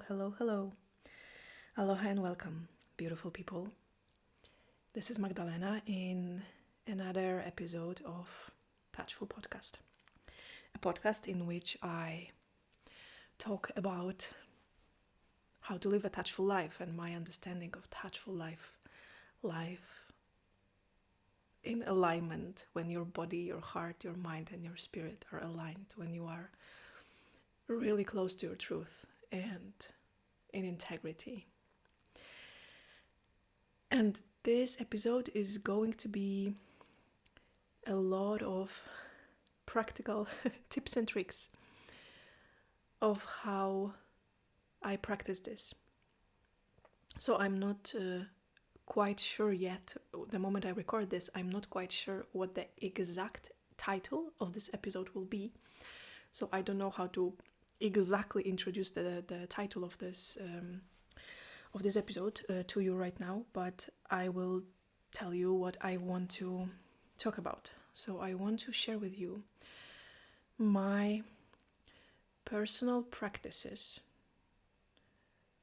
hello. Aloha and welcome, beautiful people. This is Magdalena in another episode of Touchful Podcast. A podcast in which I talk about how to live a touchful life and my understanding of touchful life. Life in alignment, when your body, your heart, your mind and your spirit are aligned, when you are really close to your truth and in integrity. And this episode is going to be a lot of practical tips and tricks of how I practice this. So I'm not quite sure yet, the moment I record this, I'm not quite sure what the exact title of this episode will be. So I don't know how to exactly introduce the title of this episode to you right now, but I will tell you what I want to talk about. So I want to share with you my personal practices.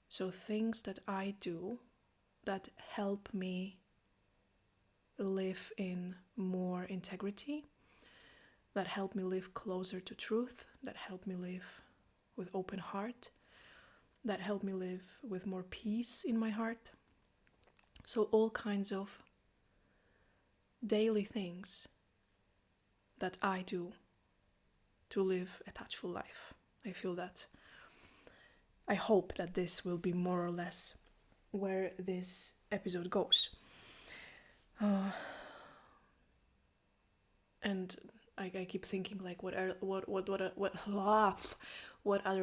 So things that I do that help me live in more integrity, that help me live closer to truth, that help me live with open heart, that help me live with more peace in my heart. So all kinds of daily things that I do to live a touchful life. I hope that this will be more or less where this episode goes. And I keep thinking like what other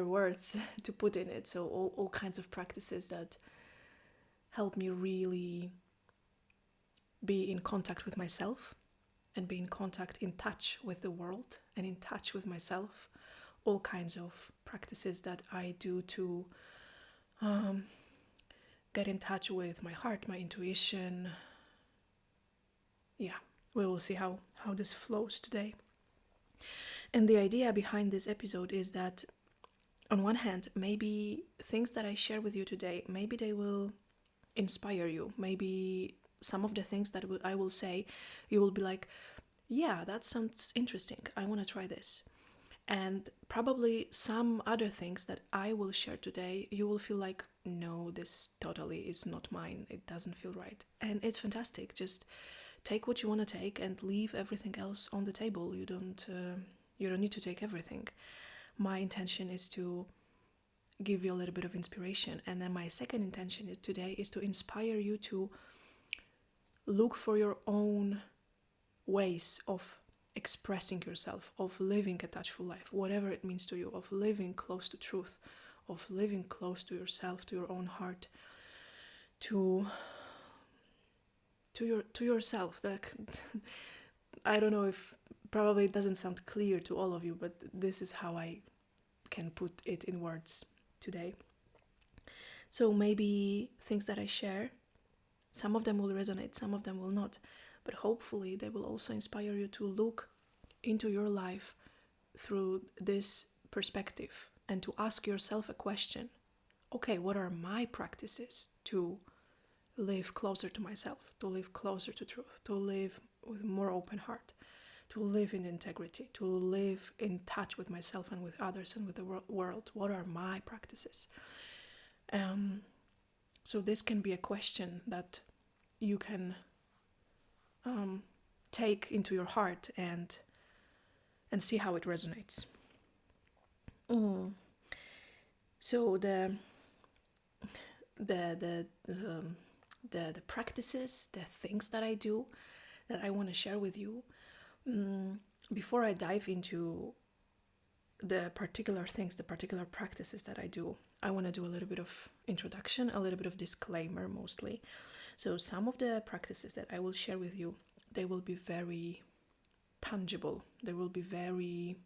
words to put in it. So all kinds of practices that help me really be in contact with myself and be in touch with the world and in touch with myself. All kinds of practices that I do to get in touch with my heart, my intuition. Yeah, we will see how this flows today. And the idea behind this episode is that, on one hand, maybe things that I share with you today, maybe they will inspire you. Maybe some of the things that I will say, you will be like, yeah, that sounds interesting. I want to try this. And probably some other things that I will share today, you will feel like, no, this totally is not mine. It doesn't feel right. And it's fantastic. Just take what you want to take and leave everything else on the table. You don't need to take everything. My intention is to give you a little bit of inspiration, and then my second intention today is to inspire you to look for your own ways of expressing yourself, of living a touchful life, whatever it means to you, of living close to truth, of living close to yourself, to your own heart, to yourself. I don't know if probably it doesn't sound clear to all of you, but this is how I can put it in words today. So maybe things that I share, some of them will resonate, some of them will not, but hopefully they will also inspire you to look into your life through this perspective and to ask yourself a question. Okay, what are my practices to live closer to myself, to live closer to truth, to live with more open heart, to live in integrity, to live in touch with myself and with others and with the world? What are my practices? So this can be a question that you can take into your heart and see how it resonates. So the practices, the things that I do, that I want to share with you, before I dive into the particular things, the particular practices that I do, I want to do a little bit of introduction, a little bit of disclaimer mostly. So some of the practices that I will share with you, they will be very tangible. They will be very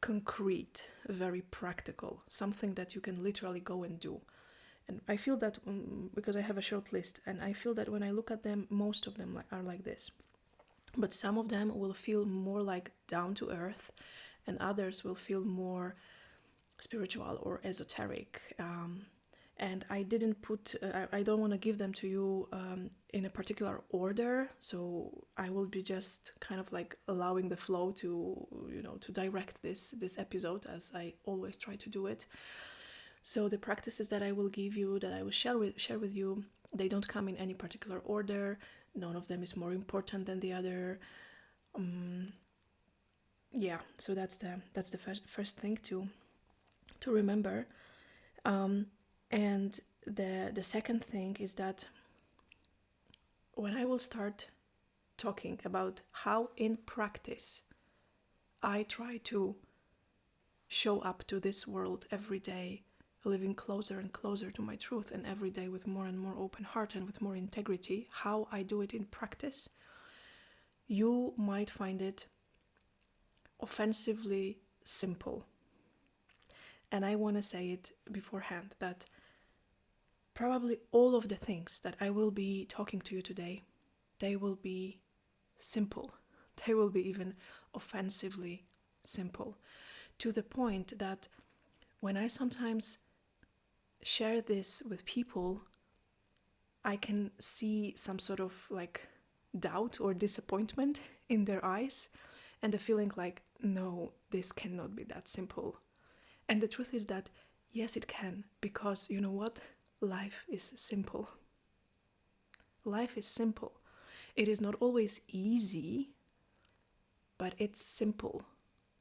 concrete, very practical, something that you can literally go and do. And I feel that because I have a short list, and I feel that when I look at them, most of them are like this. But some of them will feel more like down to earth, and others will feel more spiritual or esoteric. And I didn't put, I don't want to give them to you in a particular order. So I will be just kind of like allowing the flow to, to direct this episode, as I always try to do it. So the practices that I will give you, that I will share with you, they don't come in any particular order. None of them is more important than the other. Yeah, so that's the first thing to remember. And the second thing is that when I will start talking about how in practice I try to show up to this world every day, living closer and closer to my truth, and every day with more and more open heart and with more integrity, how I do it in practice, you might find it offensively simple. And I want to say it beforehand that probably all of the things that I will be talking to you today, they will be simple. They will be even offensively simple, to the point that when I sometimes share this with people, I can see some sort of like doubt or disappointment in their eyes, and the feeling like, no, this cannot be that simple. And the truth is that yes, it can, because you know what? Life is simple. Life is simple. It is not always easy, but it's simple.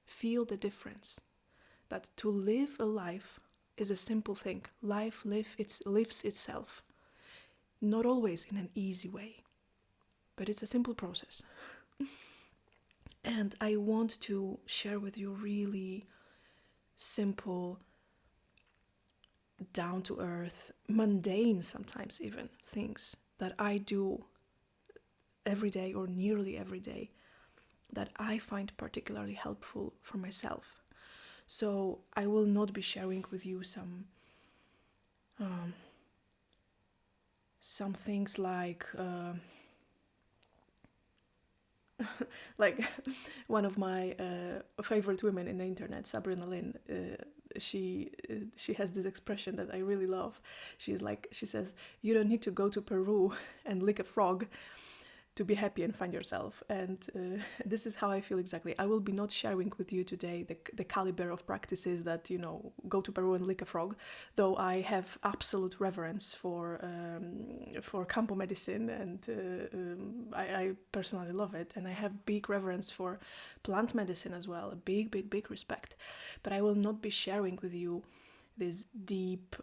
Feel the difference. That to live a life is a simple thing. Life lives itself. Not always in an easy way, but it's a simple process. And I want to share with you really simple, down to earth, mundane sometimes even, things that I do every day or nearly every day that I find particularly helpful for myself. So I will not be sharing with you some things like like one of my favorite women in the internet, Sabrina Lynn, she has this expression that I really love. She says, you don't need to go to Peru and lick a frog to be happy and find yourself. And this is how I feel exactly. I will be not sharing with you today the caliber of practices that, go to Peru and lick a frog, though I have absolute reverence for Campo medicine, and I personally love it, and I have big reverence for plant medicine as well, a big respect. But I will not be sharing with you this deep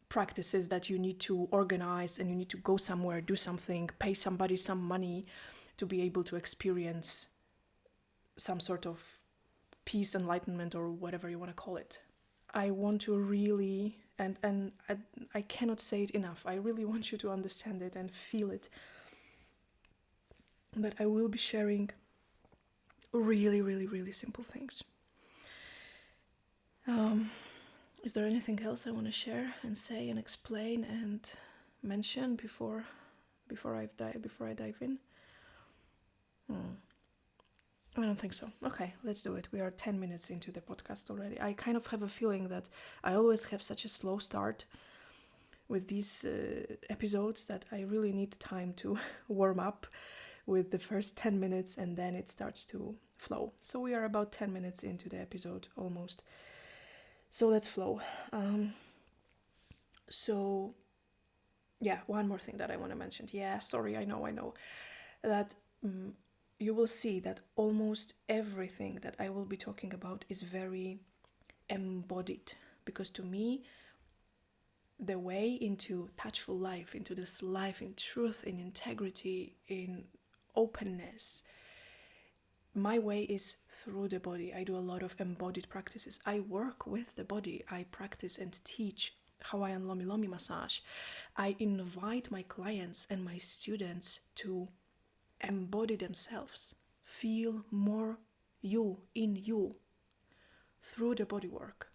practices that you need to organize, and you need to go somewhere, do something, pay somebody some money to be able to experience some sort of peace, enlightenment, or whatever you want to call it. I want to really, and I cannot say it enough, I really want you to understand it and feel it, that I will be sharing really simple things. Is there anything else I want to share and say and explain and mention before I dive in? I don't think so. Okay, let's do it. We are 10 minutes into the podcast already. I kind of have a feeling that I always have such a slow start with these episodes that I really need time to warm up with the first 10 minutes, and then it starts to flow. So we are about 10 minutes into the episode almost. So let's flow. So, yeah, one more thing that I want to mention. Yeah, sorry, I know. That you will see that almost everything that I will be talking about is very embodied. Because to me, the way into touchful life, into this life in truth, in integrity, in openness, my way is through the body. I do a lot of embodied practices. I work with the body. I practice and teach Hawaiian Lomi Lomi massage. I invite my clients and my students to embody themselves, feel more you in you through the body work.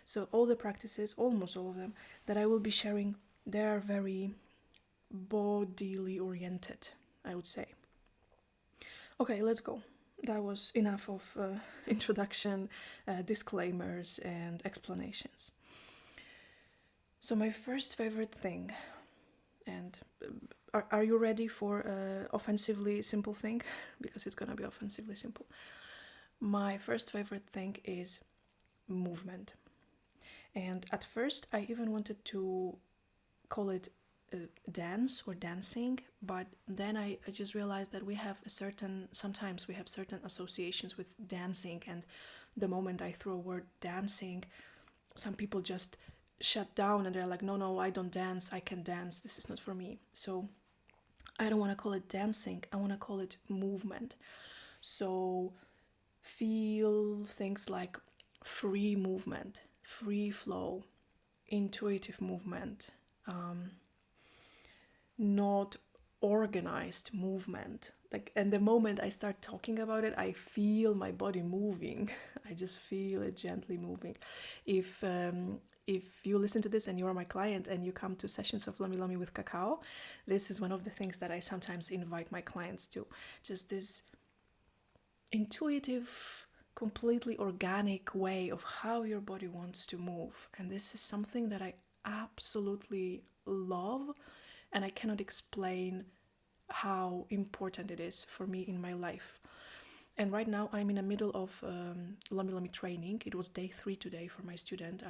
So all the practices, almost all of them, that I will be sharing, they are very bodily oriented, I would say. Okay, let's go. that was enough of introduction, disclaimers, and explanations. So my first favorite thing, and are you ready for offensively simple thing? Because it's gonna be offensively simple. My first favorite thing is movement. And at first I even wanted to call it dance or dancing, but then I just realized that sometimes we have certain associations with dancing, and the moment I throw a word dancing, some people just shut down and they're like, no, I don't dance, I can dance, this is not for me. So I don't want to call it dancing, I want to call it movement. So feel things like free movement, free flow, intuitive movement, not organized movement. Like, and the moment I start talking about it, I feel my body moving. I just feel it gently moving. If you listen to this and you are my client and you come to sessions of Lami Lami with Cacao, this is one of the things that I sometimes invite my clients to. Just this intuitive, completely organic way of how your body wants to move. And this is something that I absolutely love, and I cannot explain how important it is for me in my life. And right now I'm in the middle of Lami Lami training. It was day 3 today for my student.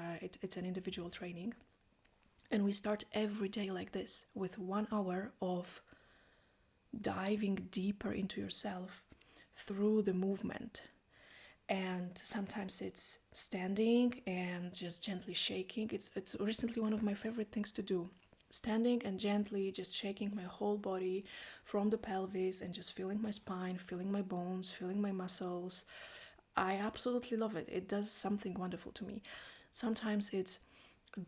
It's an individual training. And we start every day like this, with 1 hour of diving deeper into yourself through the movement. And sometimes it's standing and just gently shaking. It's recently one of my favorite things to do. Standing and gently just shaking my whole body from the pelvis and just feeling my spine, feeling my bones, feeling my muscles. I absolutely love it. It does something wonderful to me. Sometimes it's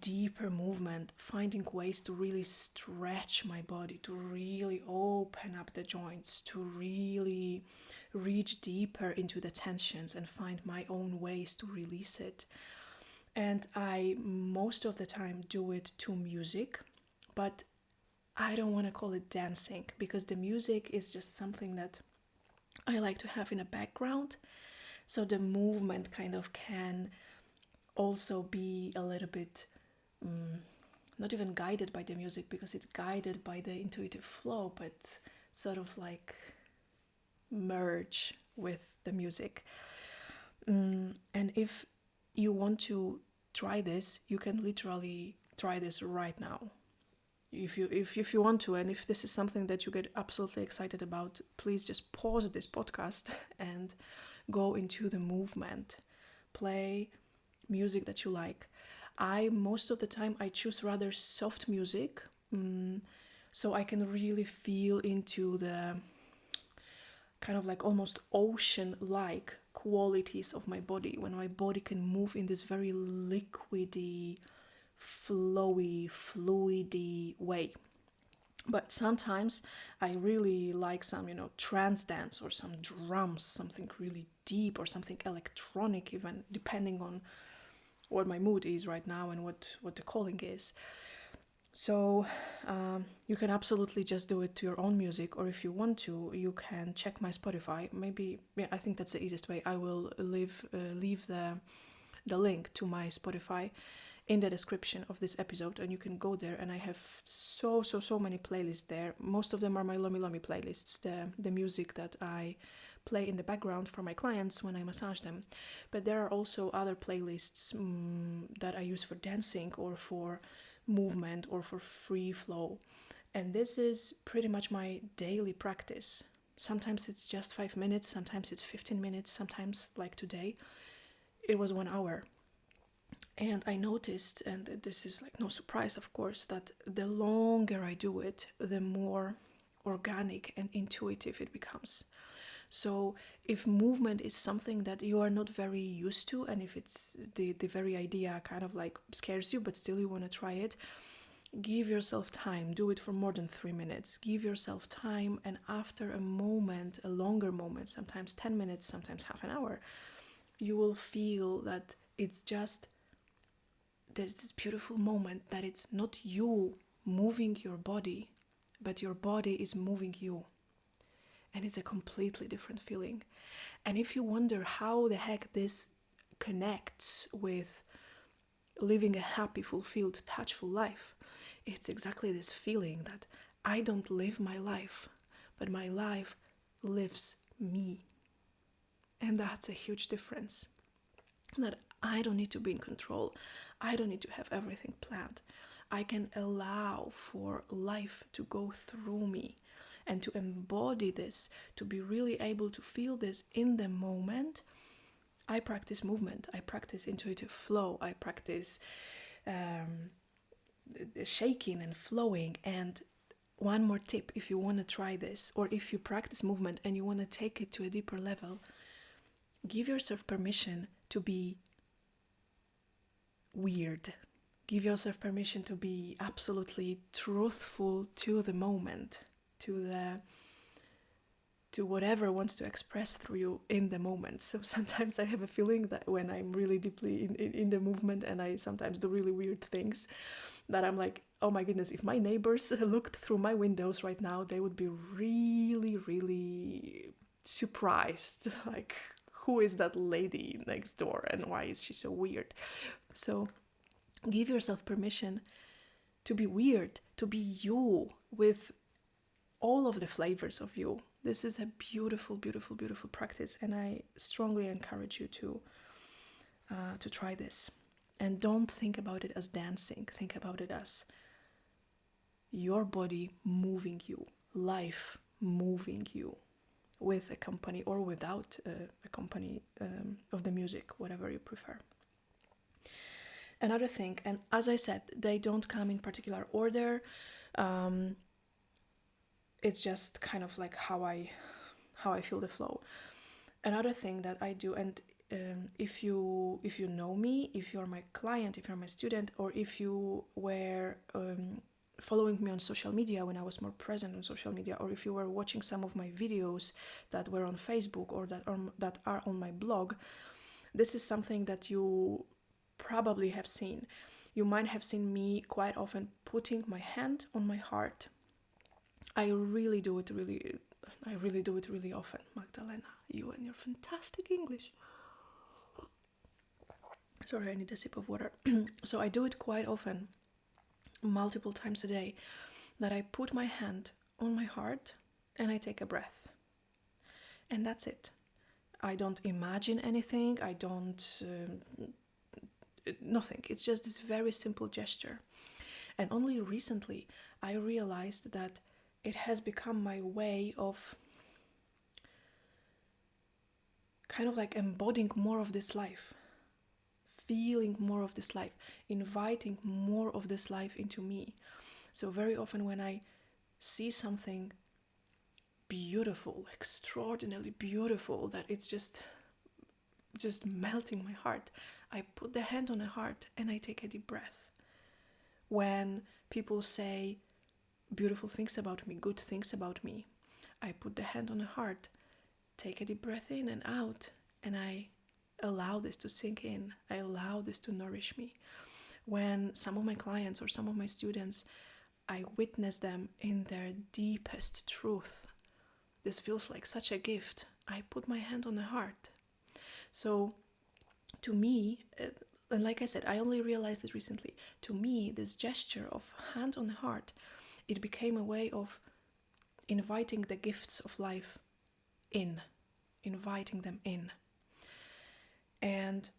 deeper movement, finding ways to really stretch my body, to really open up the joints, to really reach deeper into the tensions and find my own ways to release it. And I most of the time do it to music, but I don't want to call it dancing, because the music is just something that I like to have in a background. So the movement kind of can also be a little bit not even guided by the music, because it's guided by the intuitive flow, but sort of like merge with the music. And if you want to try this, you can literally try this right now. If you want to, and if this is something that you get absolutely excited about, please just pause this podcast and go into the movement. Play music that you like. Most of the time I choose rather soft music, so I can really feel into the kind of like almost ocean-like qualities of my body, when my body can move in this very liquidy, flowy, fluidy way. But sometimes I really like some, trance dance or some drums, something really deep, or something electronic, even depending on what my mood is right now and what the calling is. So you can absolutely just do it to your own music, or if you want to, you can check my Spotify. Maybe, I think that's the easiest way. I will leave the link to my Spotify in the description of this episode, and you can go there, and I have so many playlists there. Most of them are my Lami Lami playlists, the music that I play in the background for my clients when I massage them. But there are also other playlists that I use for dancing or for movement or for free flow. And this is pretty much my daily practice. Sometimes it's just 5 minutes, sometimes it's 15 minutes, sometimes, like today, it was 1 hour. And I noticed, and this is like no surprise, of course, that the longer I do it, the more organic and intuitive it becomes. So if movement is something that you are not very used to, and if it's the very idea kind of like scares you, but still you want to try it, give yourself time. Do it for more than 3 minutes. Give yourself time, and after a moment, a longer moment, sometimes 10 minutes, sometimes half an hour, you will feel that it's just, there's this beautiful moment that it's not you moving your body, but your body is moving you. and it's a completely different feeling. And if you wonder how the heck this connects with living a happy, fulfilled, touchful life, it's exactly this feeling that I don't live my life, but my life lives me. And that's a huge difference. That I don't need to be in control. I don't need to have everything planned. I can allow for life to go through me and to embody this, to be really able to feel this in the moment. I practice movement. I practice intuitive flow. I practice shaking and flowing. And one more tip, if you want to try this, or if you practice movement and you want to take it to a deeper level, give yourself permission to be weird. Give yourself permission to be absolutely truthful to the moment, to whatever wants to express through you in the moment. So sometimes I have a feeling that when I'm really deeply in the movement and I sometimes do really weird things, that I'm like, oh my goodness, if my neighbors looked through my windows right now, they would be really, really surprised. Like, who is that lady next door and why is she so weird? So give yourself permission to be weird, to be you with all of the flavors of you. This is a beautiful, beautiful, beautiful practice, and I strongly encourage you to try this. And don't think about it as dancing. Think about it as your body moving you, life moving you, with a company or without a company of the music, whatever you prefer. Another thing, and as I said, they don't come in particular order. It's just kind of like how I feel the flow. Another thing that I do, and if you know me, if you're my client, if you're my student, or if you were following me on social media when I was more present on social media, or if you were watching some of my videos that were on Facebook or that are on my blog, this is something that you probably have seen. You might have seen me quite often putting my hand on my heart. I really do it really often. Magdalena, you and your fantastic English. Sorry, I need a sip of water. So I do it quite often, multiple times a day, that I put my hand on my heart and I take a breath. And that's it. I don't imagine anything. I don't... nothing. It's just this very simple gesture. And only recently I realized that it has become my way of kind of like embodying more of this life, feeling more of this life, inviting more of this life into me. So very often when I see something beautiful, extraordinarily beautiful, that it's just melting my heart, I put the hand on the heart and I take a deep breath. When people say beautiful things about me, good things about me, I put the hand on the heart, take a deep breath in and out, and I allow this to sink in. I allow this to nourish me. When some of my clients or some of my students, I witness them in their deepest truth, this feels like such a gift. I put my hand on the heart. So to me, and like I said, I only realized it recently, to me, this gesture of hand on the heart, it became a way of inviting the gifts of life in, inviting them in. And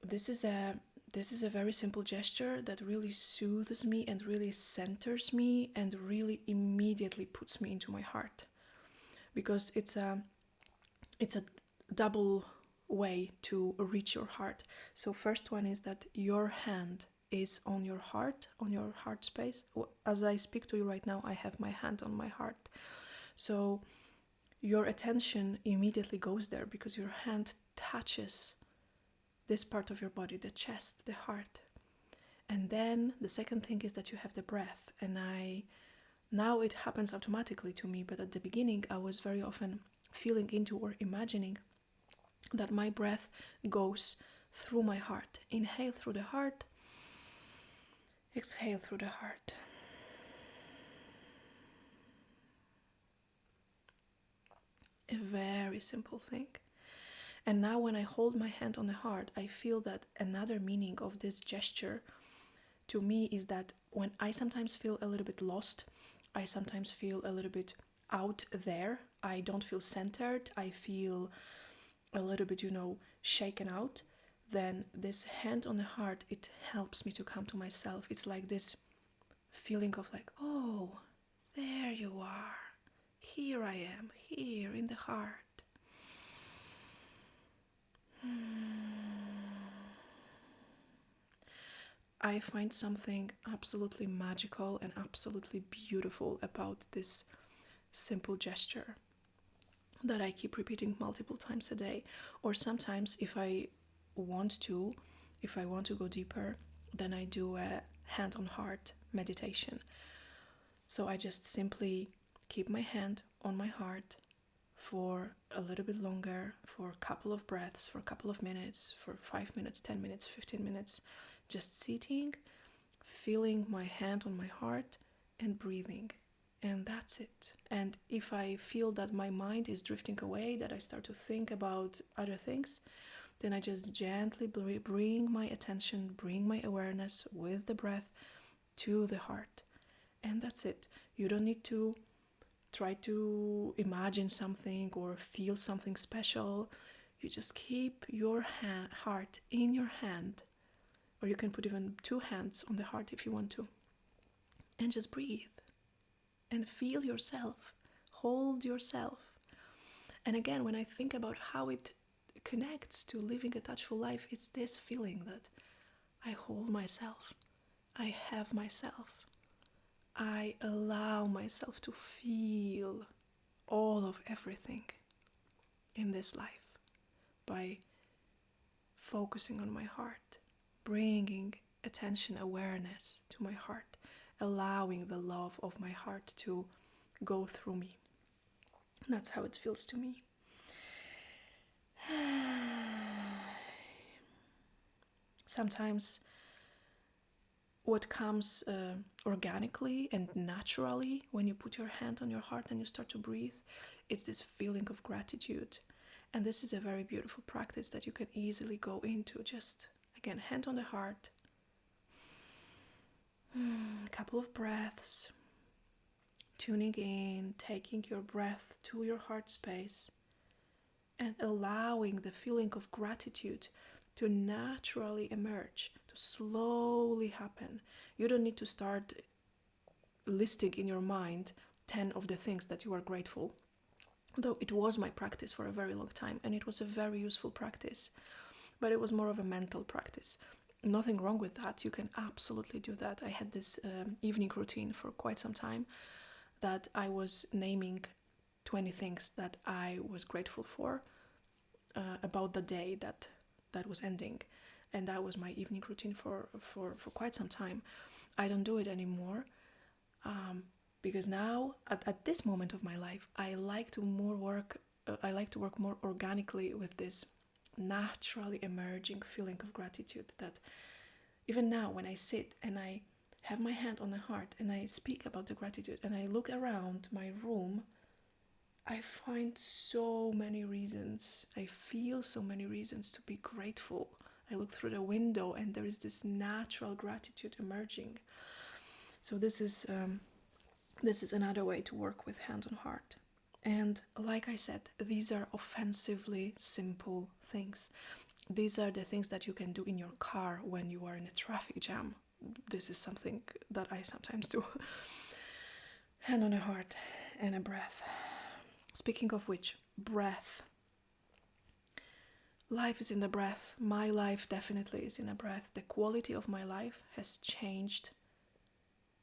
this is a very simple gesture that really soothes me and really centers me and really immediately puts me into my heart, because it's a double way to reach your heart. So first one is that your hand is on your heart space. As I speak to you right now, I have my hand on my heart. So your attention immediately goes there because your hand touches this part of your body, the chest, the heart. And then the second thing is that you have the breath. And now it happens automatically to me, but at the beginning I was very often feeling into or imagining that my breath goes through my heart. Inhale through the heart, exhale through the heart. A very simple thing. And now when I hold my hand on the heart, I feel that another meaning of this gesture to me is that when I sometimes feel a little bit lost, I sometimes feel a little bit out there, I don't feel centered, I feel a little bit, shaken out, then this hand on the heart, it helps me to come to myself. It's like this feeling of like, oh, there you are. Here I am, here in the heart. I find something absolutely magical and absolutely beautiful about this simple gesture that I keep repeating multiple times a day. Or sometimes if I want to go deeper, then I do a hand on heart meditation. So I just simply keep my hand on my heart for a little bit longer, for a couple of breaths, for a couple of minutes, for 5 minutes, 10 minutes, 15 minutes, just sitting, feeling my hand on my heart and breathing. And that's it. And if I feel that my mind is drifting away, that I start to think about other things, then I just gently bring my attention, bring my awareness with the breath to the heart. And that's it. You don't need to try to imagine something or feel something special. You just keep your heart in your hand, or you can put even 2 hands on the heart if you want to, and just breathe and feel yourself, hold yourself. And again, when I think about how it connects to living a touchful life, it's this feeling that I hold myself, I have myself, I allow myself to feel all of everything in this life by focusing on my heart, bringing attention, awareness to my heart, allowing the love of my heart to go through me. That's how it feels to me. Sometimes what comes organically and naturally when you put your hand on your heart and you start to breathe, it's this feeling of gratitude. And this is a very beautiful practice that you can easily go into. Just, again, hand on the heart, a couple of breaths, tuning in, taking your breath to your heart space, and allowing the feeling of gratitude to naturally emerge, to slowly happen. You don't need to start listing in your mind 10 of the things that you are grateful. Though it was my practice for a very long time, and it was a very useful practice, but it was more of a mental practice. Nothing wrong with that. You can absolutely do that. I had this evening routine for quite some time that I was naming 20 things that I was grateful for about the day that was ending. And that was my evening routine for quite some time. I don't do it anymore because now, at this moment of my life, I like to work more organically with this naturally emerging feeling of gratitude, that even now when I sit and I have my hand on the heart and I speak about the gratitude and I look around my room, I find so many reasons, I feel so many reasons to be grateful. I look through the window and there is this natural gratitude emerging. So this is another way to work with hand on heart. And like I said, these are offensively simple things. These are the things that you can do in your car when you are in a traffic jam. This is something that I sometimes do. Hand on the heart and a breath. Speaking of which, breath. Life is in the breath. My life definitely is in a breath. The quality of my life has changed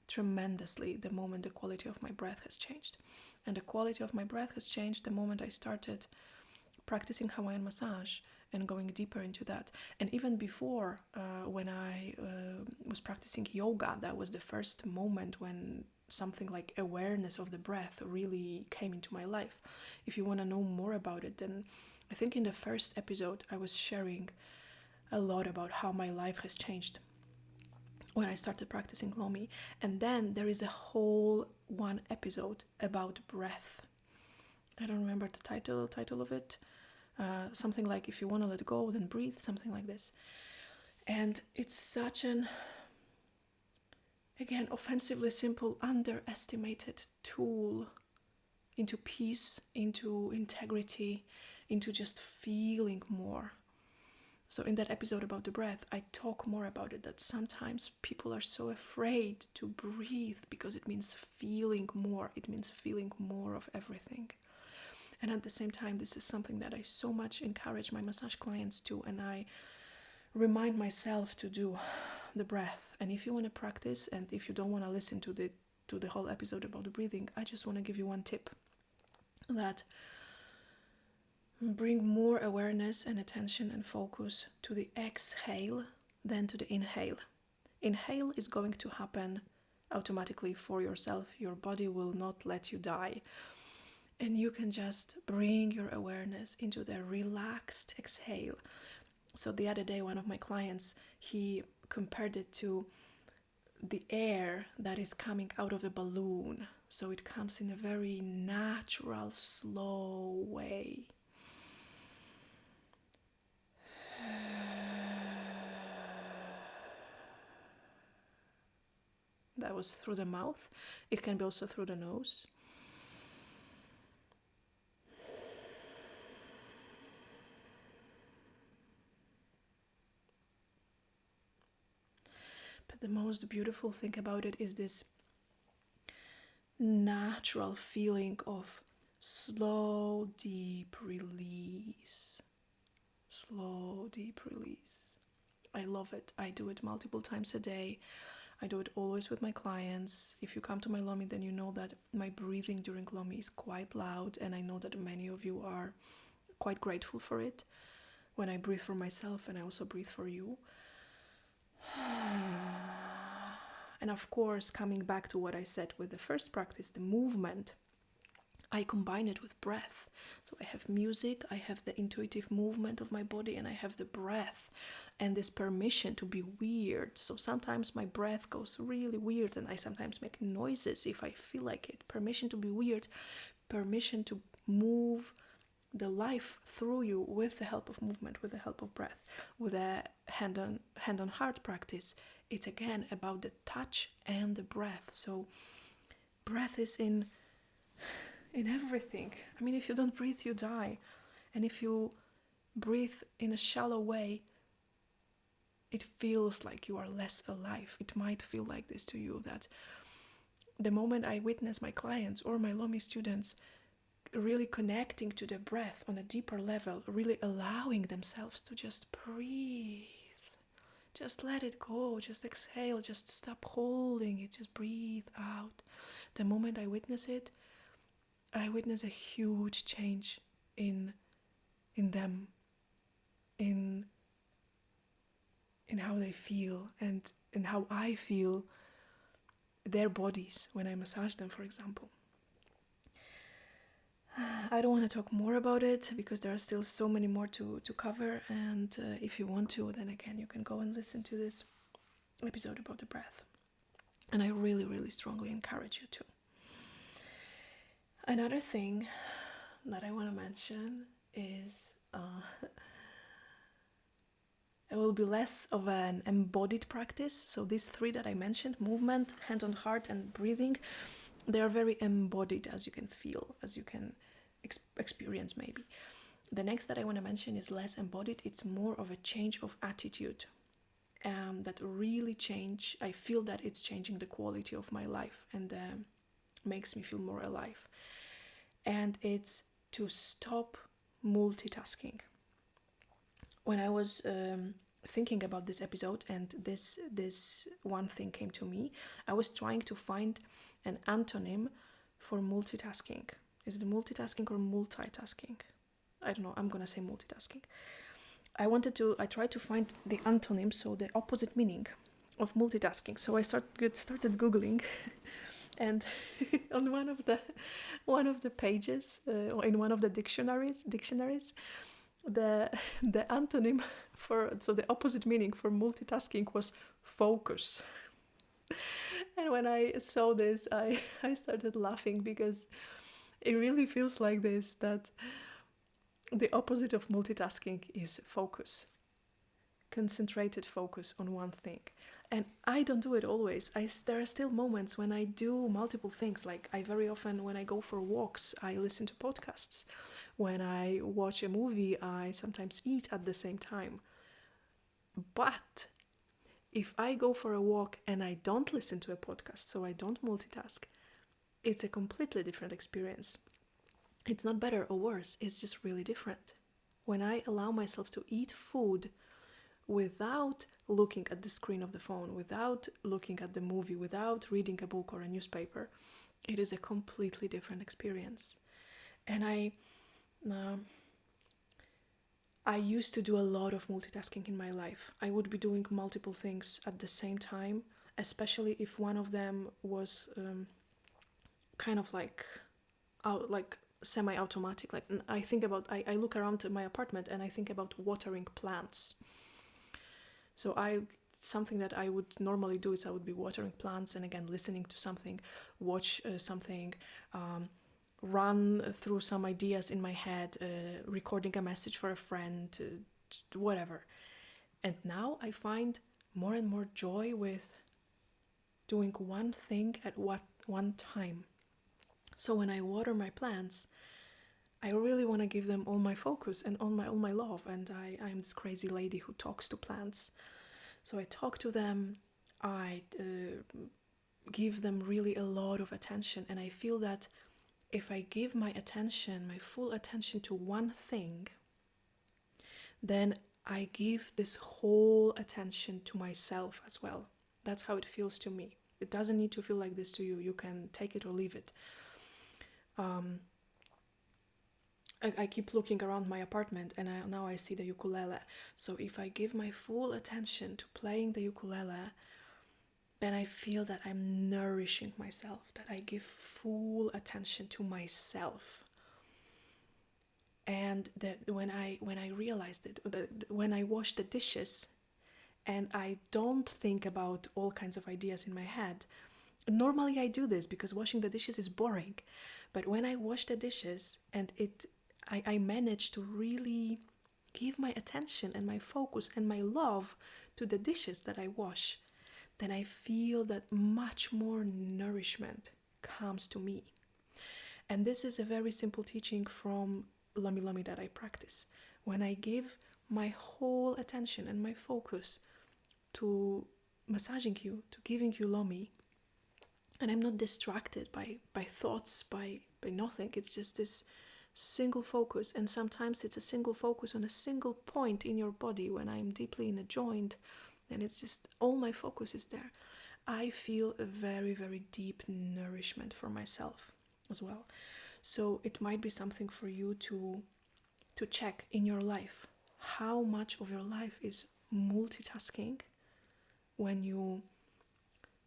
tremendously the moment the quality of my breath has changed. And the quality of my breath has changed the moment I started practicing Hawaiian massage and going deeper into that. And even before, when I was practicing yoga, that was the first moment when something like awareness of the breath really came into my life. If you want to know more about it, then I think in the first episode I was sharing a lot about how my life has changed when I started practicing Lomi. And then there is a whole one episode about breath. I don't remember the title of it. Something like, if you want to let go, then breathe, something like this. And it's such an, again, offensively simple, underestimated tool into peace, into integrity, into just feeling more. So in that episode about the breath, I talk more about it, that sometimes people are so afraid to breathe because it means feeling more. It means feeling more of everything. And at the same time, this is something that I so much encourage my massage clients to, and I remind myself to do, the breath. And if you want to practice, and if you don't want to listen to the whole episode about the breathing, I just want to give you one tip, that bring more awareness and attention and focus to the exhale than to the inhale. Inhale is going to happen automatically for yourself. Your body will not let you die. And you can just bring your awareness into the relaxed exhale. So the other day, one of my clients, he compared it to the air that is coming out of a balloon. So it comes in a very natural, slow way. That was through the mouth. It can be also through the nose. But the most beautiful thing about it is this natural feeling of slow, deep release. Slow, deep release. I love it. I do it multiple times a day. I do it always with my clients. If you come to my Lomi, then you know that my breathing during Lomi is quite loud, and I know that many of you are quite grateful for it. When I breathe for myself, and I also breathe for you. And of course, coming back to what I said with the first practice, the movement, I combine it with breath. So I have music, I have the intuitive movement of my body, and I have the breath and this permission to be weird. So sometimes my breath goes really weird, and I sometimes make noises if I feel like it. Permission to be weird, permission to move the life through you with the help of movement, with the help of breath. With a hand on heart practice, it's again about the touch and the breath. So breath is in everything. I mean, if you don't breathe, you die. And if you breathe in a shallow way, it feels like you are less alive. It might feel like this to you, that the moment I witness my clients or my Lomi students really connecting to the breath on a deeper level, really allowing themselves to just breathe, just let it go, just exhale, just stop holding it, just breathe out. The moment I witness it, I witness a huge change in them, in how they feel, and in how I feel their bodies when I massage them, for example. I don't want to talk more about it because there are still so many more to cover, and if you want to, then again you can go and listen to this episode about the breath. And I really, really strongly encourage you to. Another thing that I want to mention is it will be less of an embodied practice. So these three that I mentioned, movement, hand on heart, and breathing, they are very embodied, as you can feel, as you can experience maybe. The next that I want to mention is less embodied. It's more of a change of attitude that really I feel that it's changing the quality of my life, and makes me feel more alive. And it's to stop multitasking. When I was thinking about this episode, and this one thing came to me, I was trying to find an antonym for multitasking. Is it multitasking or multitasking? I don't know, I'm gonna say multitasking. I tried to find the antonym, so the opposite meaning of multitasking. So I started Googling, and on one of the pages, or in one of the dictionaries, the antonym so the opposite meaning for multitasking was focus. And when I saw this, I started laughing, because It really feels like this, that the opposite of multitasking is focus, concentrated focus on one thing. And I don't do it always. There are still moments when I do multiple things. Like I very often, when I go for walks, I listen to podcasts. When I watch a movie, I sometimes eat at the same time. But if I go for a walk and I don't listen to a podcast, so I don't multitask, it's a completely different experience. It's not better or worse, it's just really different. When I allow myself to eat food without looking at the screen of the phone, without looking at the movie, without reading a book or a newspaper, it is a completely different experience. And I used to do a lot of multitasking in my life. I would be doing multiple things at the same time, especially if one of them was kind of like semi-automatic. Like I look around my apartment and I think about watering plants. So something that I would normally do is I would be watering plants, and again listening to something, watch something, run through some ideas in my head, recording a message for a friend, whatever. And now I find more and more joy with doing one thing at one time. So when I water my plants, I really want to give them all my focus and all my love. And I'm this crazy lady who talks to plants. So I talk to them, I give them really a lot of attention. And I feel that if I give my full attention to one thing, then I give this whole attention to myself as well. That's how it feels to me. It doesn't need to feel like this to you. You can take it or leave it. I keep looking around my apartment, and now I see the ukulele. So if I give my full attention to playing the ukulele, then I feel that I'm nourishing myself, that I give full attention to myself. And that when I realized it, when I wash the dishes and I don't think about all kinds of ideas in my head, normally I do this because washing the dishes is boring. But when I wash the dishes and I manage to really give my attention and my focus and my love to the dishes that I wash, then I feel that much more nourishment comes to me. And this is a very simple teaching from Lomi Lomi that I practice. When I give my whole attention and my focus to massaging you, to giving you Lomi, and I'm not distracted by thoughts, by nothing. It's just this single focus, and sometimes it's a single focus on a single point in your body. When I'm deeply in a joint, and it's just all my focus is there, I feel a very, very deep nourishment for myself as well. So it might be something for you to check in your life. How much of your life is multitasking when you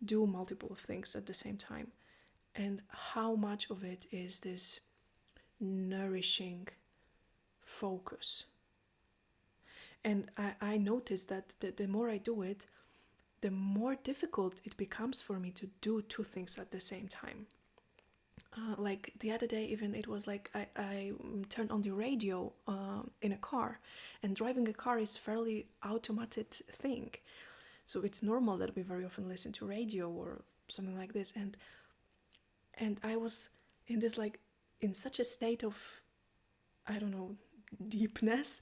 do multiple things at the same time, and how much of it is this nourishing focus. And I noticed that the more I do it, the more difficult it becomes for me to do two things at the same time. Like the other day, even it was like I turned on the radio in a car, and driving a car is fairly automated thing. So it's normal that we very often listen to radio or something like this. And I was in this in such a state of, I don't know, deepness,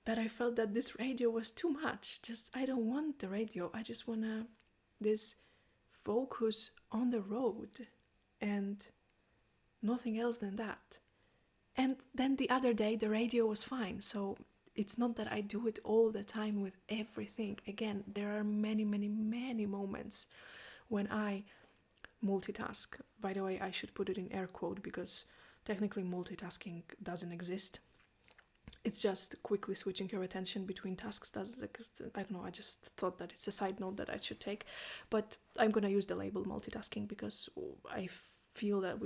that I felt that this radio was too much. I don't want the radio. I just want this focus on the road and nothing else than that. And then the other day, the radio was fine. So it's not that I do it all the time with everything. Again, there are many, many, many moments when I multitask. By the way, I should put it in air quote because technically multitasking doesn't exist. It's just quickly switching your attention between tasks. I don't know, I just thought that it's a side note that I should take. But I'm going to use the label multitasking because I feel that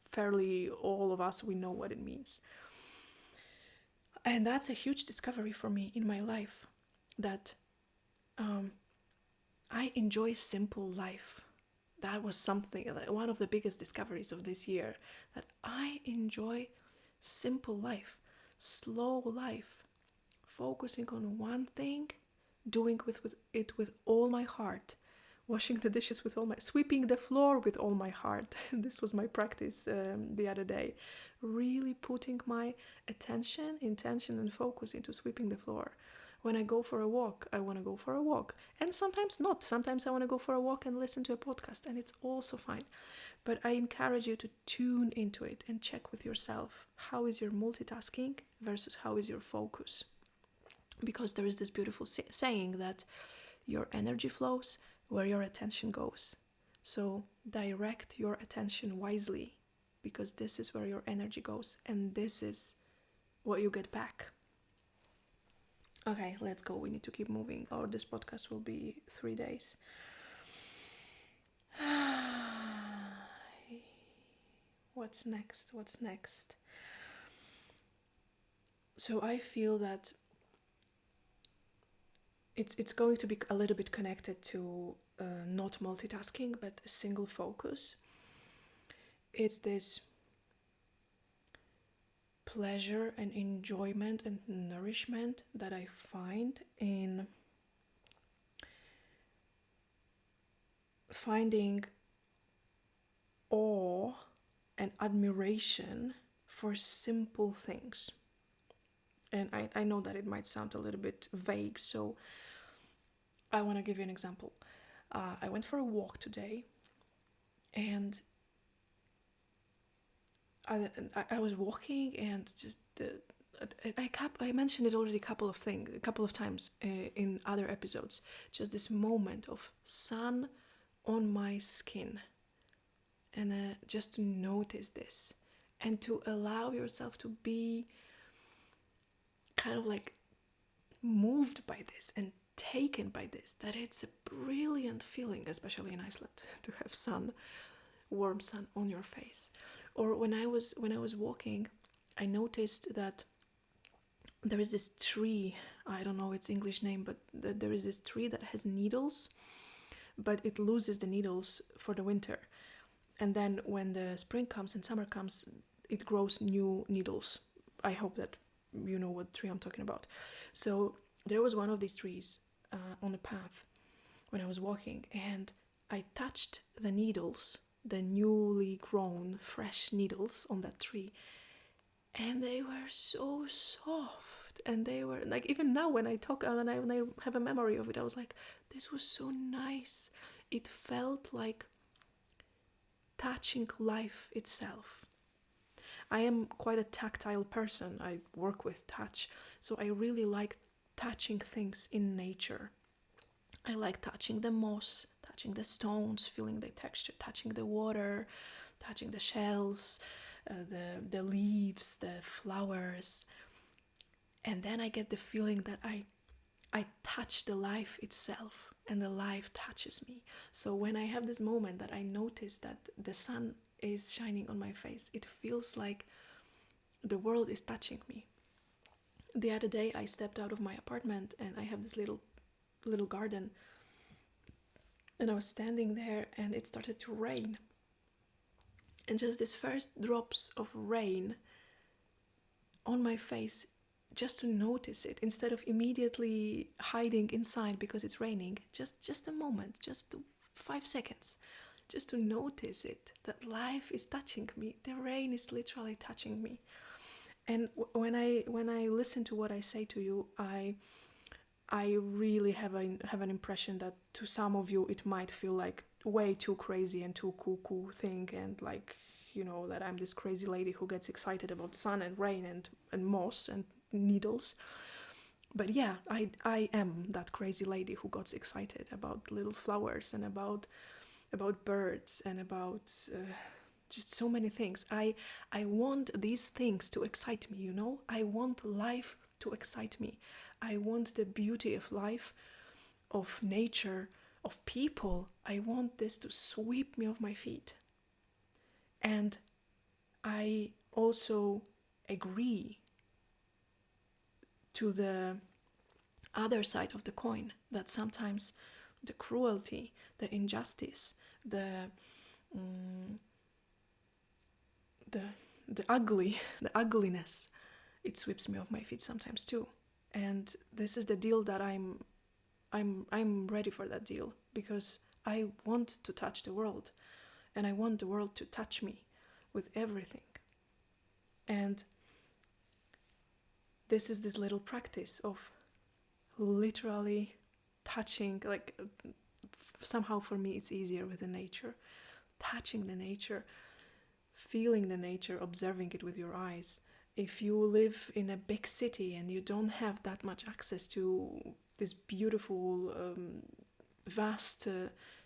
fairly all of us, we know what it means. And that's a huge discovery for me in my life, that I enjoy simple life. that was something, one of the biggest discoveries of this year, that I enjoy simple life, slow life, focusing on one thing, doing it with all my heart, washing the dishes with all my, sweeping the floor with all my heart. This was my practice the other day. Really putting my attention, intention, and focus into sweeping the floor. When I go for a walk, I want to go for a walk. And sometimes not. Sometimes I want to go for a walk and listen to a podcast, and it's also fine. But I encourage you to tune into it and check with yourself. How is your multitasking versus how is your focus? Because there is this beautiful saying that your energy flows where your attention goes. So direct your attention wisely, because this is where your energy goes, and this is what you get back. Okay, let's go. We need to keep moving, or this podcast will be 3 days. What's next? So I feel that it's going to be a little bit connected to not multitasking, but a single focus. It's this pleasure and enjoyment and nourishment that I find in finding awe and admiration for simple things. And I know that it might sound a little bit vague, so I want to give you an example. I went for a walk today, and I was walking, and just I mentioned it already a couple of times in other episodes. Just this moment of sun on my skin, and just to notice this, and to allow yourself to be kind of like moved by this and taken by this. That it's a brilliant feeling, especially in Iceland, to have sun, warm sun on your face. Or when I was walking, I noticed that there is this tree. I don't know its English name, but there is this tree that has needles, but it loses the needles for the winter, and then when the spring comes and summer comes, it grows new needles. I hope that you know what tree I'm talking about. So there was one of these trees on the path when I was walking, and I touched the needles, the newly grown fresh needles on that tree, and they were so soft, and they were like, even now when I talk and when I have a memory of it, I was like, this was so nice. It felt like touching life itself. I am quite a tactile person. I work with touch, so I really like touching things in nature. I like touching the moss, touching the stones, feeling the texture, touching the water, touching the shells, the leaves, the flowers. And then I get the feeling that I touch the life itself, and the life touches me. So when I have this moment that I notice that the sun is shining on my face, it feels like the world is touching me. The other day I stepped out of my apartment, and I have this little garden, and I was standing there, and it started to rain, and just these first drops of rain on my face, just to notice it instead of immediately hiding inside because it's raining, just a moment, just 5 seconds, just to notice it, that life is touching me. The rain is literally touching me. And when I listen to what I say to you, I really have an impression that to some of you it might feel like way too crazy and too cool thing, and like, you know, that I'm this crazy lady who gets excited about sun and rain and moss and needles. But yeah, I am that crazy lady who got excited about little flowers and about birds and about just so many things. I want these things to excite me, you know? I want life to excite me. I want the beauty of life, of nature, of people. I want this to sweep me off my feet. And I also agree to the other side of the coin, that sometimes the cruelty, the injustice, the mm, the the ugliness, it sweeps me off my feet sometimes too. And this is the deal that I'm ready for that deal, because I want to touch the world, and I want the world to touch me with everything. And this is this little practice of literally touching, like somehow for me it's easier with the nature, touching the nature, feeling the nature, observing it with your eyes. If you live in a big city and you don't have that much access to this beautiful, vast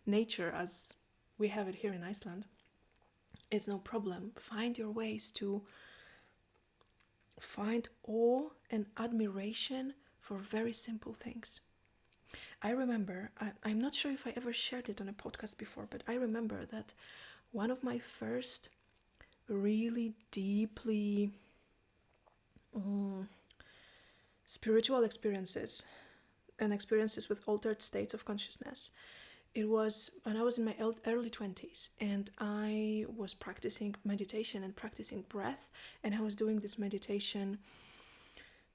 nature as we have it here in Iceland, it's no problem. Find your ways to find awe and admiration for very simple things. I remember, I'm not sure if I ever shared it on a podcast before, but I remember that one of my first really deeply spiritual experiences and experiences with altered states of consciousness, it was when I was in my early 20s, and I was practicing meditation and practicing breath, and I was doing this meditation.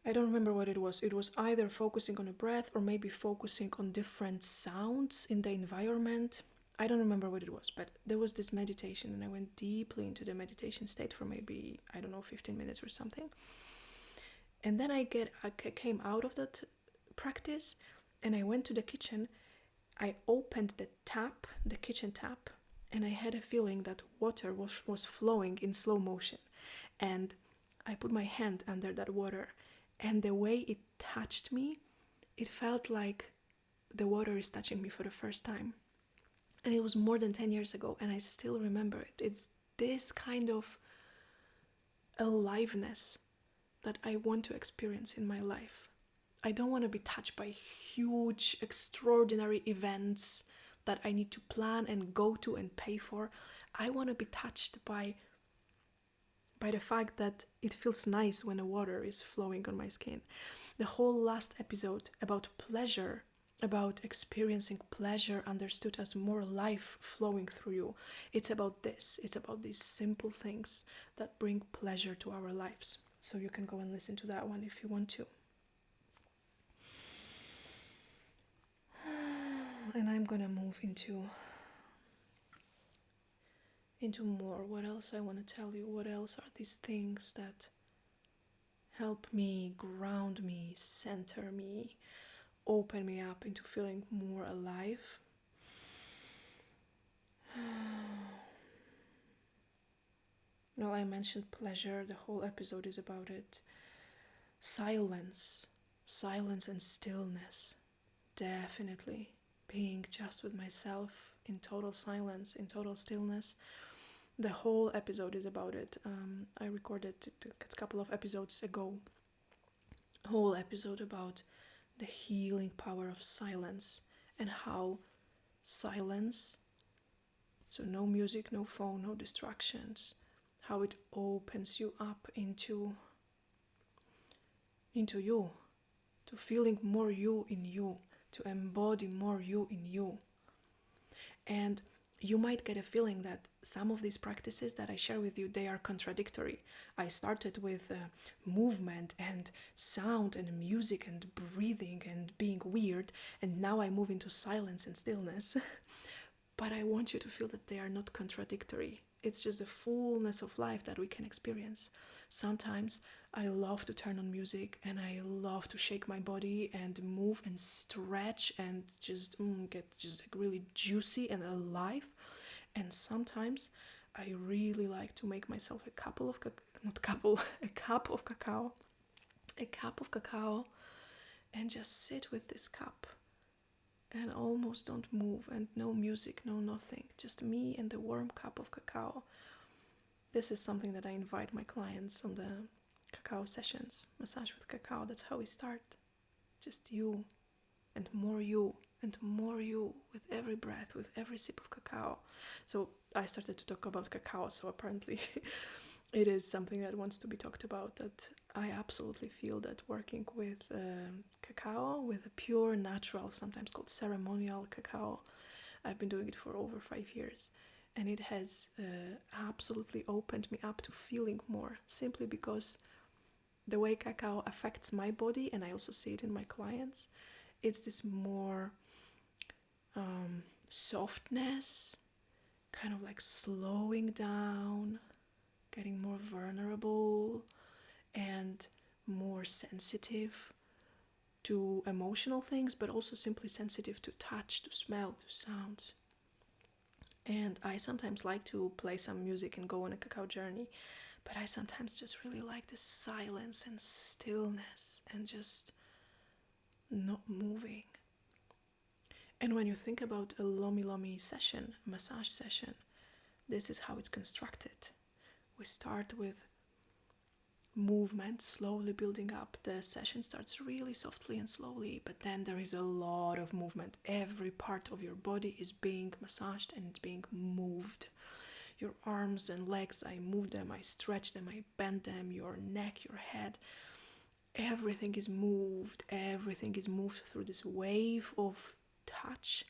I don't remember what it was. It was either focusing on a breath or maybe focusing on different sounds in the environment. I don't remember what it was, but there was this meditation, and I went deeply into the meditation state for maybe, 15 minutes or something. And then I came out of that practice, and I went to the kitchen. I opened the kitchen tap, and I had a feeling that water was flowing in slow motion. And I put my hand under that water, and the way it touched me, it felt like the water is touching me for the first time. And it was more than 10 years ago, and I still remember it. It's this kind of aliveness that I want to experience in my life. I don't want to be touched by huge, extraordinary events that I need to plan and go to and pay for. I want to be touched by the fact that it feels nice when the water is flowing on my skin. The whole last episode about pleasure, about experiencing pleasure understood as more life flowing through you. It's about this. It's about these simple things that bring pleasure to our lives. So you can go and listen to that one if you want to. And I'm gonna move into more. What else I want to tell you? What else are these things that help me, ground me, center me, open me up into feeling more alive? Well, I mentioned pleasure. The whole episode is about it. Silence and stillness. Definitely being just with myself in total silence, in total stillness. The whole episode is about it. I recorded it a couple of episodes ago. A whole episode about the healing power of silence, and how silence, so no music, no phone, no distractions, how it opens you up into you, to feeling more you in you, to embody more you in you. And you might get a feeling that some of these practices that I share with you, they are contradictory. I started with movement and sound and music and breathing and being weird, and now I move into silence and stillness. But I want you to feel that they are not contradictory. It's just the fullness of life that we can experience. Sometimes I love to turn on music, and I love to shake my body and move and stretch and just get just really juicy and alive. And sometimes I really like to make myself a cup of cacao, and just sit with this cup and almost don't move, and no music, no nothing, just me and the warm cup of cacao. This is something that I invite my clients on the cacao sessions, massage with cacao. That's how we start. Just you and more you and more you with every breath, with every sip of cacao. So I started to talk about cacao, so apparently it is something that wants to be talked about, that I absolutely feel that working with cacao, with a pure, natural, sometimes called ceremonial cacao, I've been doing it for over 5 years, and it has absolutely opened me up to feeling more, simply because the way cacao affects my body, and I also see it in my clients, it's this more softness, kind of like slowing down, getting more vulnerable and more sensitive to emotional things, but also simply sensitive to touch, to smell, to sounds. And I sometimes like to play some music and go on a cacao journey, but I sometimes just really like the silence and stillness and just not moving. And when you think about a lomi lomi session, a massage session, this is how it's constructed. We start with movement, slowly building up. The session starts really softly and slowly, but then there is a lot of movement. Every part of your body is being massaged and being moved. Your arms and legs, I move them, I stretch them, I bend them, your neck, your head. Everything is moved. Everything is moved through this wave of touch.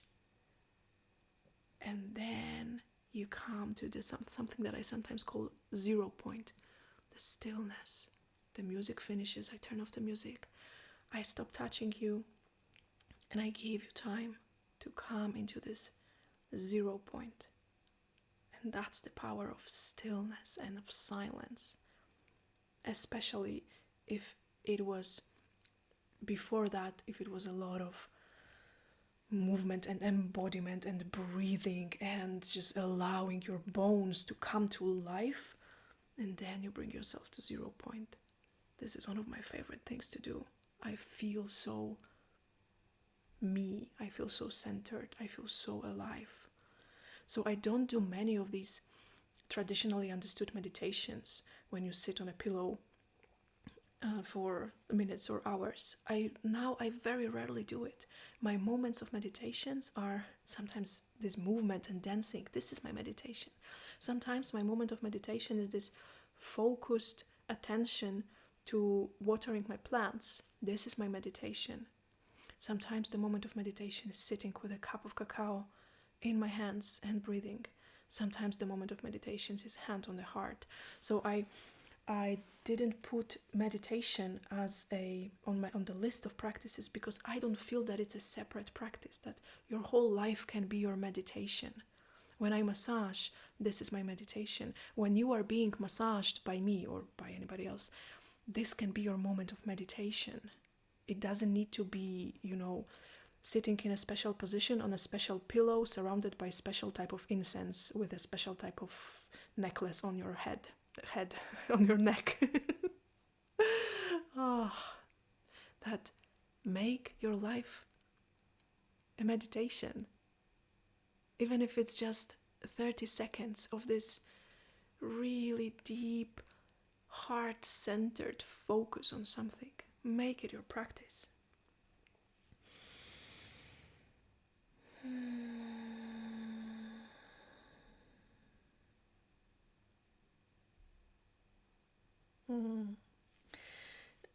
And then you come to this something that I sometimes call 0 point, the stillness. The music finishes, I turn off the music, I stop touching you, and I give you time to come into this 0 point. And that's the power of stillness and of silence, especially if it was before that, if it was a lot of movement and embodiment and breathing and just allowing your bones to come to life, and then you bring yourself to 0 point. This is one of my favorite things to do. I feel so me, I feel so centered, I feel so alive. So I don't do many of these traditionally understood meditations when you sit on a pillow for minutes or hours. I very rarely do it. My moments of meditations are sometimes this movement and dancing. This is my meditation. Sometimes my moment of meditation is this focused attention to watering my plants. This is my meditation. Sometimes the moment of meditation is sitting with a cup of cacao in my hands and breathing. Sometimes the moment of meditation is hand on the heart. So I didn't put meditation as on the list of practices because I don't feel that it's a separate practice, that your whole life can be your meditation. When I massage, this is my meditation. When you are being massaged by me or by anybody else, this can be your moment of meditation. It doesn't need to be, sitting in a special position on a special pillow surrounded by special type of incense with a special type of necklace on your head on your neck. That make your life a meditation. Even if it's just 30 seconds of this really deep, heart-centered focus on something. Make it your practice.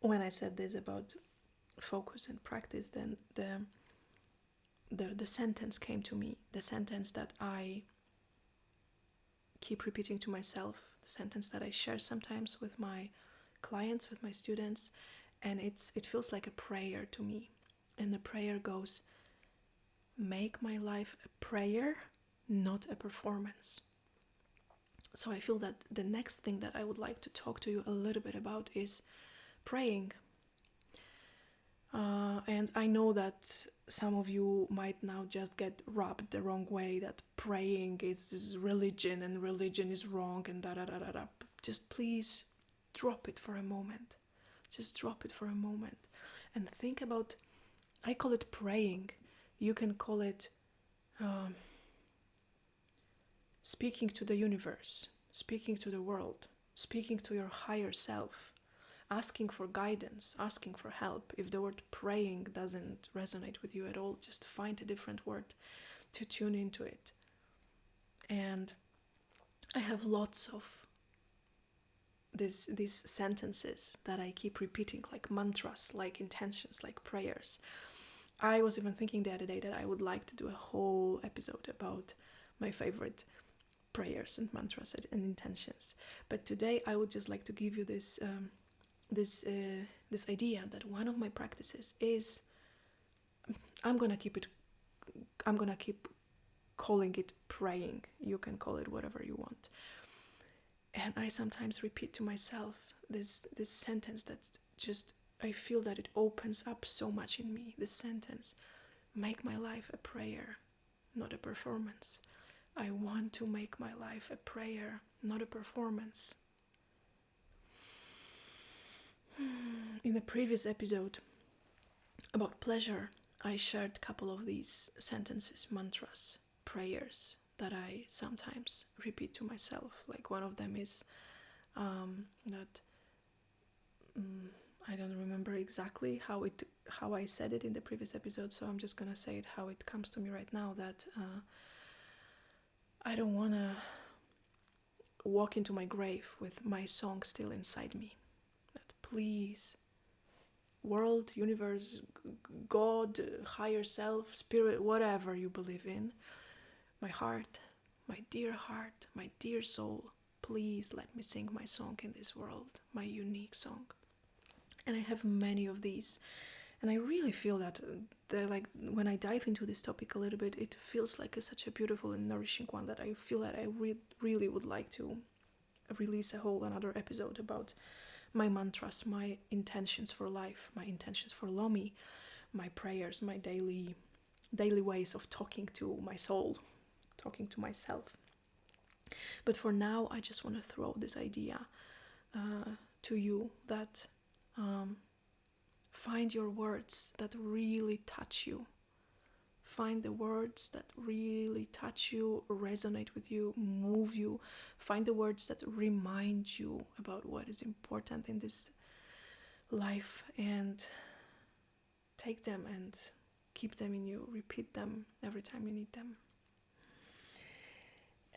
When I said this about focus and practice, then the sentence came to me, the sentence that I keep repeating to myself, the sentence that I share sometimes with my clients, with my students, and it feels like a prayer to me. And the prayer goes, make my life a prayer, not a performance. So I feel that the next thing that I would like to talk to you a little bit about is praying. And I know that some of you might now just get rubbed the wrong way, that praying is religion and religion is wrong and da-da-da-da-da. Just please drop it for a moment. Just drop it for a moment. And think about, I call it praying. You can call it speaking to the universe, speaking to the world, speaking to your higher self, asking for guidance, asking for help. If the word praying doesn't resonate with you at all, just find a different word to tune into it. And I have lots of these sentences that I keep repeating, like mantras, like intentions, like prayers. I was even thinking the other day that I would like to do a whole episode about my favorite prayers and mantras and intentions. But today I would just like to give you this this idea that one of my practices is I'm gonna keep calling it praying. You can call it whatever you want. And I sometimes repeat to myself this sentence that just I feel that it opens up so much in me. This sentence: make my life a prayer, not a performance. I want to make my life a prayer, not a performance. In the previous episode about pleasure, I shared a couple of these sentences, mantras, prayers that I sometimes repeat to myself. Like one of them is that I don't remember exactly how I said it in the previous episode, so I'm just gonna say it how it comes to me right now. That I don't wanna walk into my grave with my song still inside me. That please, world, universe, God, higher self, spirit, whatever you believe in, my heart, my dear soul, please let me sing my song in this world, my unique song. And I have many of these, and I really feel that like when I dive into this topic a little bit, it feels like such a beautiful and nourishing one that I feel that I really would like to release a whole another episode about my mantras, my intentions for life, my intentions for Lomi, my prayers, my daily ways of talking to my soul, talking to myself. But for now, I just want to throw this idea to you that find your words that really touch you. Find the words that really touch you, resonate with you, move you. Find the words that remind you about what is important in this life, and take them and keep them in you. Repeat them every time you need them.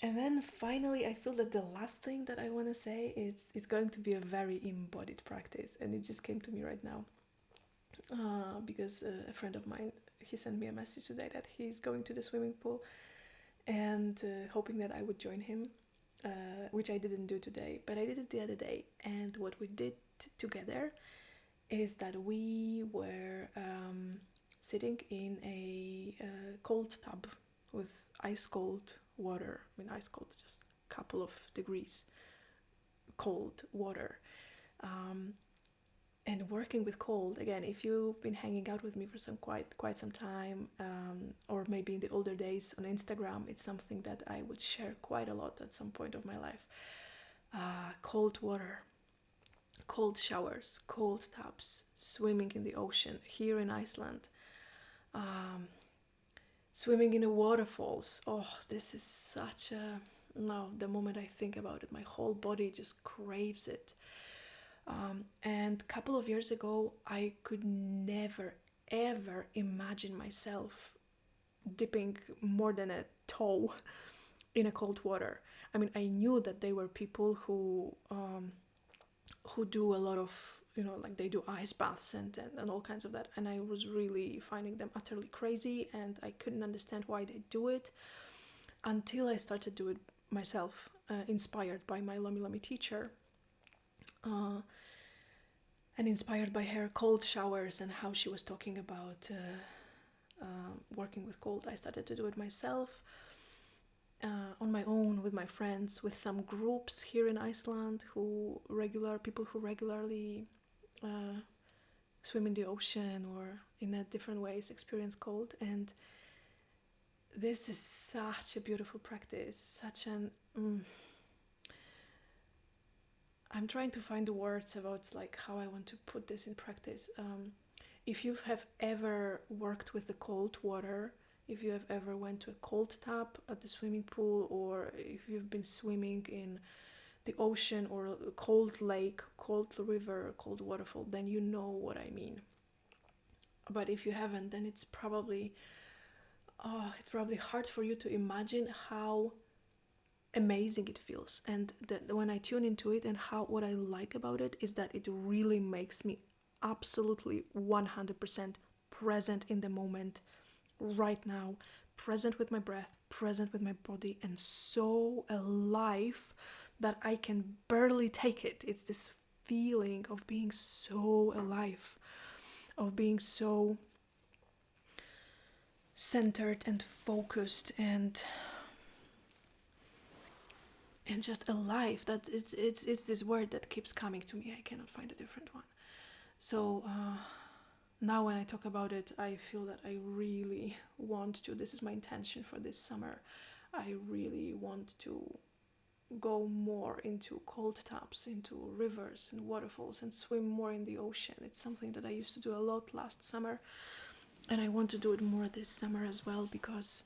And then finally, I feel that the last thing that I want to say is going to be a very embodied practice, and it just came to me right now because a friend of mine, he sent me a message today that he's going to the swimming pool and hoping that I would join him, which I didn't do today, but I did it the other day. And what we did together is that we were sitting in a cold tub with ice cold water. I mean, ice cold, just a couple of degrees cold water. And working with cold, again, if you've been hanging out with me for quite some time, or maybe in the older days on Instagram, it's something that I would share quite a lot at some point of my life. Cold water, cold showers, cold tubs, swimming in the ocean here in Iceland, swimming in the waterfalls. Oh, this is such a... No, the moment I think about it, my whole body just craves it. And a couple of years ago, I could never, ever imagine myself dipping more than a toe in a cold water. I mean, I knew that they were people who do a lot of, like they do ice baths and all kinds of that. And I was really finding them utterly crazy, and I couldn't understand why they do it until I started to do it myself, inspired by my Lomi Lomi teacher. And inspired by her cold showers and how she was talking about working with cold, I started to do it myself, on my own, with my friends, with some groups here in Iceland people who regularly swim in the ocean or in different ways experience cold. And this is such a beautiful practice, such an... I'm trying to find the words about like how I want to put this in practice. If you have ever worked with the cold water, if you have ever went to a cold tub at the swimming pool, or if you've been swimming in the ocean or a cold lake, cold river, cold waterfall, then you know what I mean. But if you haven't, then it's probably hard for you to imagine how amazing it feels. And when I tune into it, and what I like about it is that it really makes me absolutely 100% present in the moment right now, present with my breath, present with my body, and so alive that I can barely take it. It's this feeling of being so alive, of being so centered and focused and just alive. That it's this word that keeps coming to me. I cannot find a different one. So now when I talk about it, I feel that I really want to, this is my intention for this summer, I really want to go more into cold tubs, into rivers and waterfalls, and swim more in the ocean. It's something that I used to do a lot last summer, and I want to do it more this summer as well, because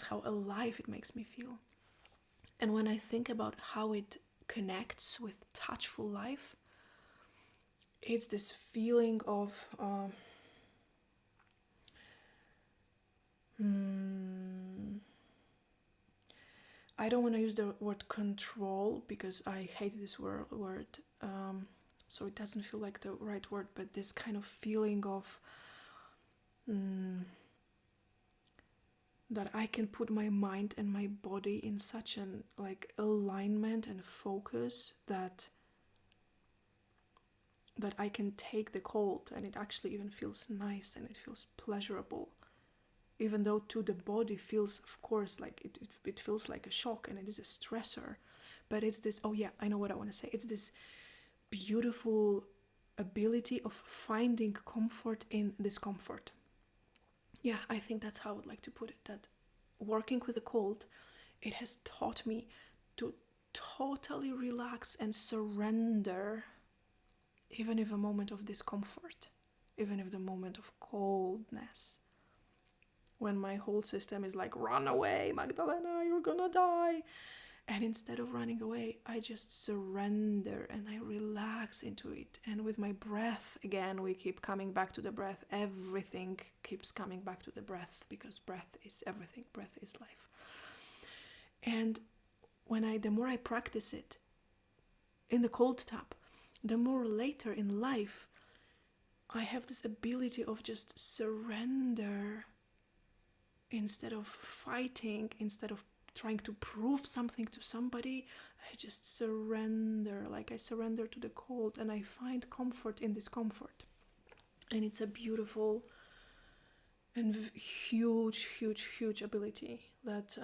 how alive it makes me feel. And when I think about how it connects with touchful life, it's this feeling of I don't want to use the word control because I hate this word, so it doesn't feel like the right word, but this kind of feeling of that I can put my mind and my body in such an alignment and focus that I can take the cold, and it actually even feels nice and it feels pleasurable, even though to the body feels, of course, like it feels like a shock and it is a stressor. But it's this, oh yeah, I know what I want to say, it's this beautiful ability of finding comfort in discomfort. Yeah, I think that's how I would like to put it, that working with the cold, it has taught me to totally relax and surrender, even if a moment of discomfort, even if the moment of coldness, when my whole system is like, run away, Magdalena, you're gonna die. And instead of running away, I just surrender and I relax into it. And with my breath, again, we keep coming back to the breath. Everything keeps coming back to the breath, because breath is everything. Breath is life. And the more I practice it in the cold tub, the more later in life I have this ability of just surrender. Instead of fighting, instead of trying to prove something to somebody, I just surrender. Like I surrender to the cold, and I find comfort in discomfort. And it's a beautiful and huge ability that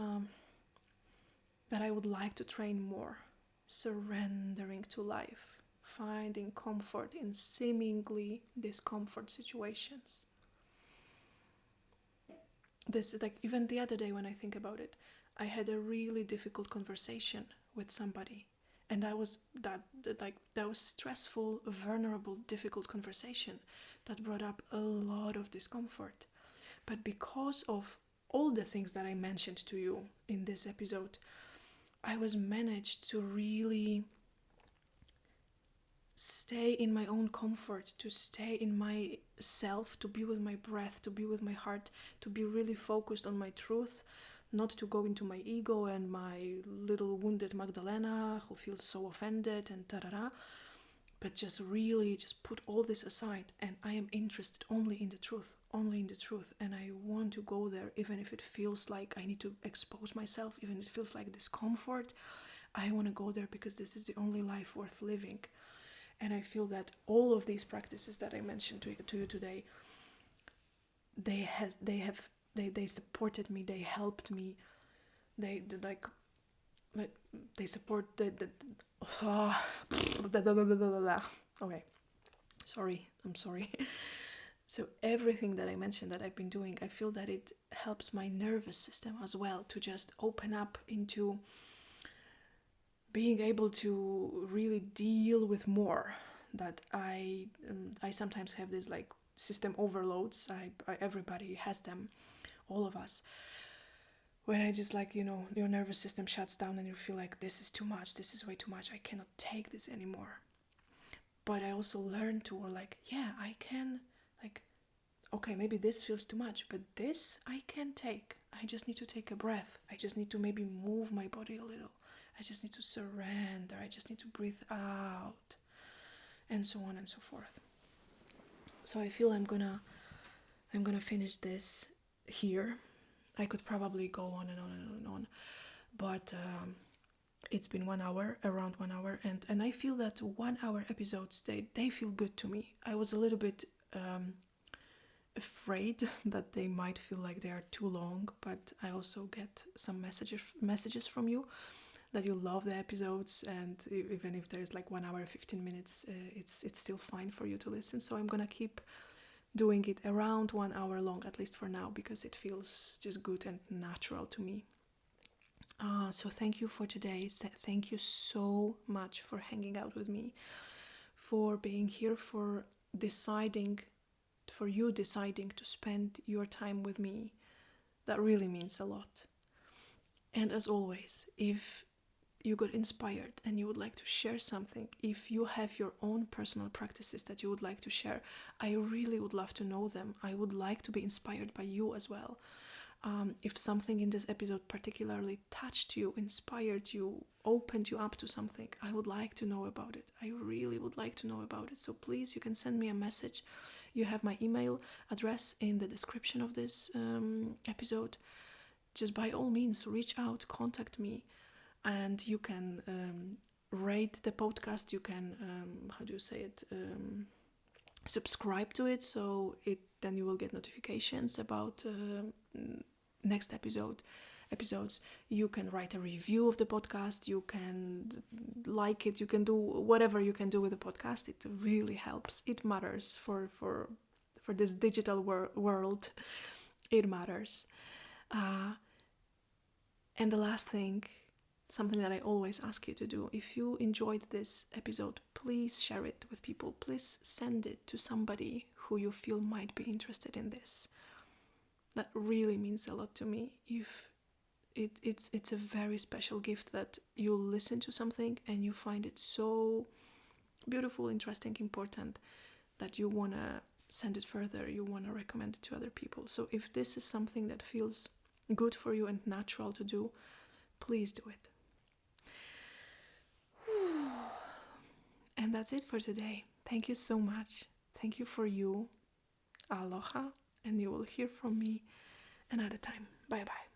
I would like to train more. Surrendering to life, finding comfort in seemingly discomfort situations. This is like, even the other day when I think about it, I had a really difficult conversation with somebody, and that was stressful, vulnerable, difficult conversation that brought up a lot of discomfort. But because of all the things that I mentioned to you in this episode, I was managed to really stay in my own comfort, to stay in myself, to be with my breath, to be with my heart, to be really focused on my truth, not to go into my ego and my little wounded Magdalena who feels so offended and ta-da-da, but just really just put all this aside, and I am interested only in the truth, and I want to go there, even if it feels like I need to expose myself, even if it feels like discomfort. I want to go there because this is the only life worth living. And I feel that all of these practices that I mentioned to you today, they supported me, they helped me, they support okay, I'm sorry. So everything that I mentioned that I've been doing, I feel that it helps my nervous system as well to just open up into being able to really deal with more. That I sometimes have this like system overloads. Everybody has them, all of us. When I just your nervous system shuts down and you feel like this is too much, this is way too much, I cannot take this anymore. But I also learned to I can, okay, maybe this feels too much, but this I can take. I just need to take a breath. I just need to maybe move my body a little. I just need to surrender. I just need to breathe out, and so on and so forth. So I feel I'm gonna I'm gonna finish this here. I could probably go on and on and on and on, but it's been 1 hour, around 1 hour, and I feel that 1 hour episodes, they feel good to me. I was a little bit afraid that they might feel like they are too long, but I also get some messages from you that you love the episodes, and even if there's like 1 hour 15 minutes, it's still fine for you to listen. So I'm gonna keep doing it around 1 hour long, at least for now, because it feels just good and natural to me. So thank you for today. Thank you so much for hanging out with me, for being here, for you deciding to spend your time with me. That really means a lot. And as always, if you got inspired and you would like to share something, if you have your own personal practices that you would like to share, I really would love to know them. I would like to be inspired by you as well. If something in this episode particularly touched you, inspired you, opened you up to something, I would like to know about it. I really would like to know about it. So please, you can send me a message. You have my email address in the description of this episode. Just by all means, reach out, contact me, and you can rate the podcast. You can, subscribe to it, so then you will get notifications about next episodes. You can write a review of the podcast, you can like it, you can do whatever you can do with the podcast. It really helps. It matters for this digital world. It matters. And the last thing, something that I always ask you to do, if you enjoyed this episode, please share it with people. Please send it to somebody who you feel might be interested in this. That really means a lot to me. If it's a very special gift that you listen to something and you find it so beautiful, interesting, important, that you want to send it further, you want to recommend it to other people. So if this is something that feels good for you and natural to do, please do it. And that's it for today. Thank you so much. Thank you for you. Aloha, and you will hear from me another time. Bye bye.